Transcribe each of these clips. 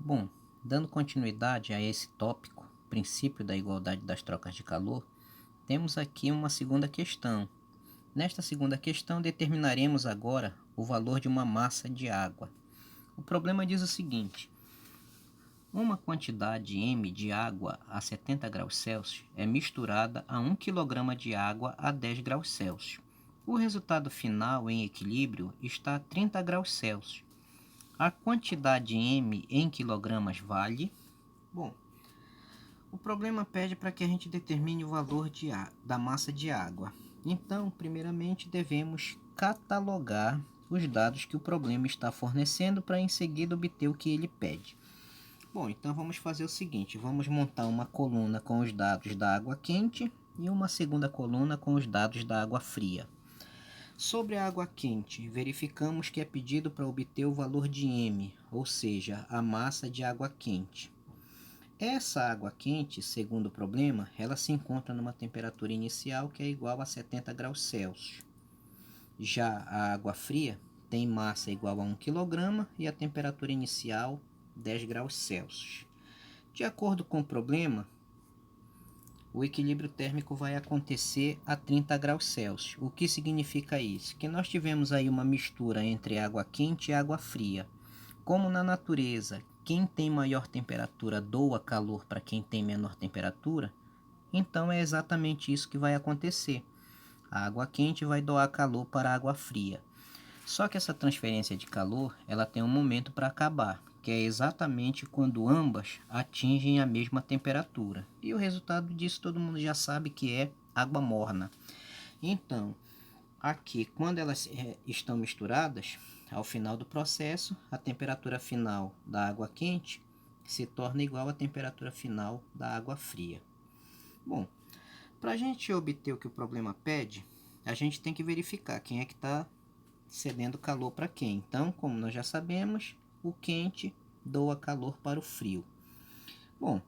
Bom, dando continuidade a esse tópico, princípio da igualdade das trocas de calor, temos aqui uma segunda questão. Nesta segunda questão, determinaremos agora o valor de uma massa de água. O problema diz o seguinte: uma quantidade M de água a 70 graus Celsius é misturada a 1 kg de água a 10 graus Celsius. O resultado final em equilíbrio está a 30 graus Celsius. A quantidade M em quilogramas vale... Bom, o problema pede para que a gente determine o valor da massa de água. Então, primeiramente, devemos catalogar os dados que o problema está fornecendo para em seguida obter o que ele pede. Bom, então vamos fazer o seguinte: vamos montar uma coluna com os dados da água quente e uma segunda coluna com os dados da água fria. Sobre a água quente, verificamos que é pedido para obter o valor de M, ou seja, a massa de água quente. Essa água quente, segundo o problema, ela se encontra numa temperatura inicial que é igual a 70 graus Celsius. Já a água fria tem massa igual a 1 kg e a temperatura inicial 10 graus Celsius. De acordo com o problema, o equilíbrio térmico vai acontecer a 30 graus Celsius. O que significa isso? Que nós tivemos aí uma mistura entre água quente e água fria. Como na natureza, quem tem maior temperatura doa calor para quem tem menor temperatura, então é exatamente isso que vai acontecer. A água quente vai doar calor para a água fria. Só que essa transferência de calor, ela tem um momento para acabar, que é exatamente quando ambas atingem a mesma temperatura. E o resultado disso todo mundo já sabe que é água morna. Então, aqui, quando elas estão misturadas, ao final do processo, a temperatura final da água quente se torna igual à temperatura final da água fria. Bom, para a gente obter o que o problema pede, a gente tem que verificar quem é que está cedendo calor para quem. Então, como nós já sabemos, o quente doa calor para o frio. Bom,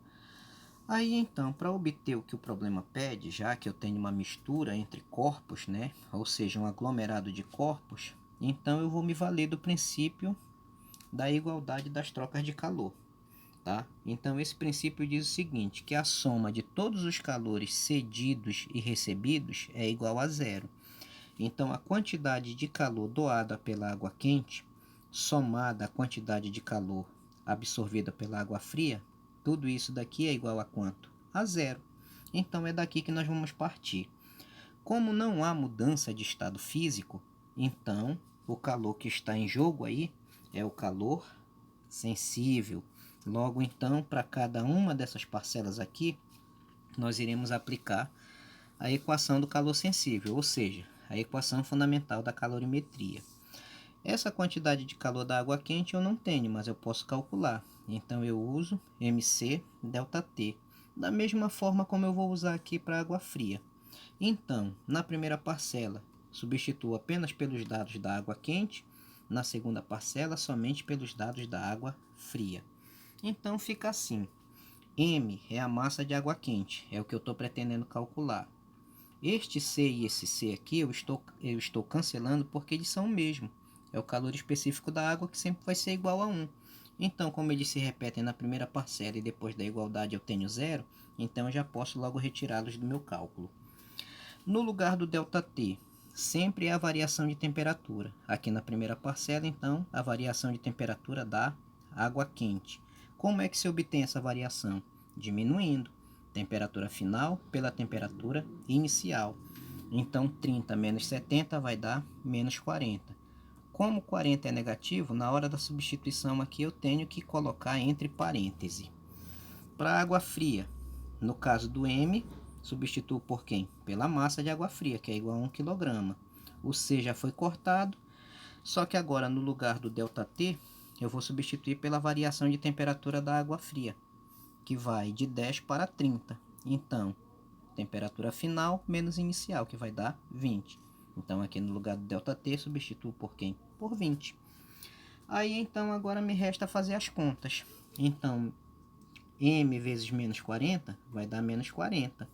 aí então, para obter o que o problema pede, já que eu tenho uma mistura entre corpos, né, ou seja, um aglomerado de corpos, então eu vou me valer do princípio da igualdade das trocas de calor. Tá? Então esse princípio diz o seguinte, que a soma de todos os calores cedidos e recebidos é igual a zero. Então, a quantidade de calor doada pela água quente, somada à quantidade de calor absorvida pela água fria, tudo isso daqui é igual a quanto? A zero. Então, é daqui que nós vamos partir. Como não há mudança de estado físico, então, o calor que está em jogo aí é o calor sensível. Logo, então, para cada uma dessas parcelas aqui, nós iremos aplicar a equação do calor sensível, ou seja, a equação fundamental da calorimetria. Essa quantidade de calor da água quente eu não tenho, mas eu posso calcular. Então eu uso mc ΔT, da mesma forma como eu vou usar aqui para a água fria. Então, na primeira parcela, substituo apenas pelos dados da água quente, na segunda parcela, somente pelos dados da água fria. Então fica assim: M é a massa de água quente, é o que eu estou pretendendo calcular. Este C e esse C aqui eu estou cancelando porque eles são o mesmo. É o calor específico da água que sempre vai ser igual a 1. Então, como eles se repetem na primeira parcela e depois da igualdade eu tenho zero, então eu já posso logo retirá-los do meu cálculo. No lugar do ΔT, sempre é a variação de temperatura. Aqui na primeira parcela, então, a variação de temperatura da água quente. Como é que se obtém essa variação? Diminuindo temperatura final pela temperatura inicial. Então, 30 menos 70 vai dar menos 40. Como 40 é negativo, na hora da substituição aqui eu tenho que colocar entre parênteses. Para água fria, no caso do M, substituo por quem? Pela massa de água fria, que é igual a 1 kg. O C já foi cortado, só que agora no lugar do ΔT, eu vou substituir pela variação de temperatura da água fria, que vai de 10 para 30. Então, temperatura final menos inicial, que vai dar 20. Então, aqui no lugar do ΔT, substituo por quem? Por 20. Aí, então, agora me resta fazer as contas. Então, M vezes menos 40 vai dar menos 40.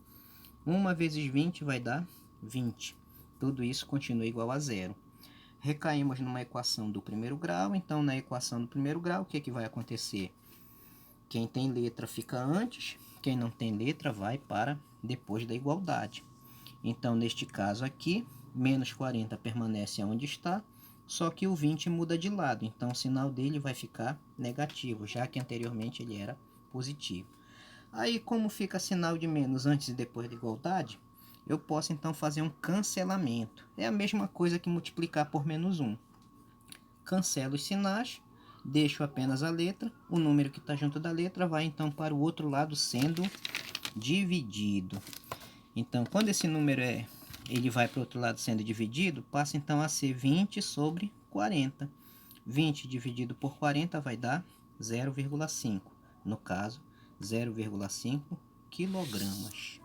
1 vezes 20 vai dar 20. Tudo isso continua igual a zero. Recaímos numa equação do primeiro grau. Então, na equação do primeiro grau, o que vai acontecer? Quem tem letra fica antes, quem não tem letra vai para depois da igualdade. Então, neste caso aqui, menos 40 permanece onde está, só que o 20 muda de lado, então o sinal dele vai ficar negativo, já que anteriormente ele era positivo. Aí, como fica sinal de menos antes e depois da igualdade, eu posso então fazer um cancelamento. É a mesma coisa que multiplicar por menos 1. Cancelo os sinais, deixo apenas a letra, o número que está junto da letra vai então para o outro lado sendo dividido. Então, quando esse número ele vai para o outro lado sendo dividido, passa então a ser 20 sobre 40. 20 dividido por 40 vai dar 0,5. No caso, 0,5 quilogramas.